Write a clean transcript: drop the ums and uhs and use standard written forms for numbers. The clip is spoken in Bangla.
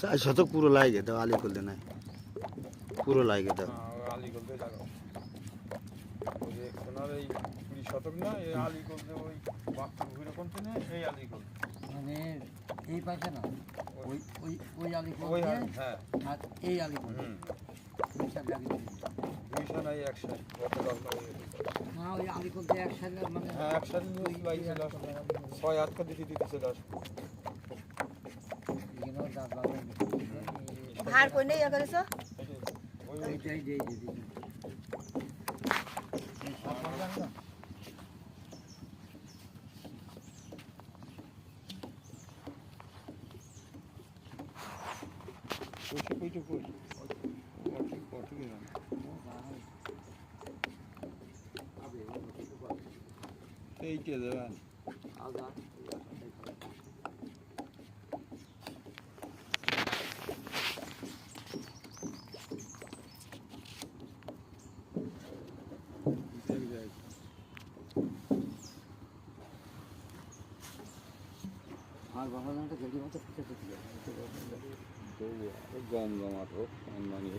চার শতক পুরো লাগে দাও, আলি করলে নাই পুরো লাগে দাও। আলি করতে জানো ওই যে ওনার এই 20 শতক না এই আলি করতে ওই বাপুর ঘুরে কোনতে নেই এই আলি করতে মানে এই পাশে না ওই ওই ওই আলি ওই করতে আলি হ্যাঁ আর এই আলি করতে দুই সাইড লাগিয়ে দিবি। 200 নাই 100 কত দরকার না ওই আলি করতে এক সাইড মানে হ্যাঁ 100 নিয়ে বাইছে 6 8 করে দিতে 10 ইগনো দাঁত লাগাই ভার কই নেই করেছ ওই এইটাই দিয়ে দিবি। কইতে কই কত কি জানো এইটা দেবেন আদা আর বাবা তো গেলি মতো ফিতে দিল গম গম আরো অনলাইনে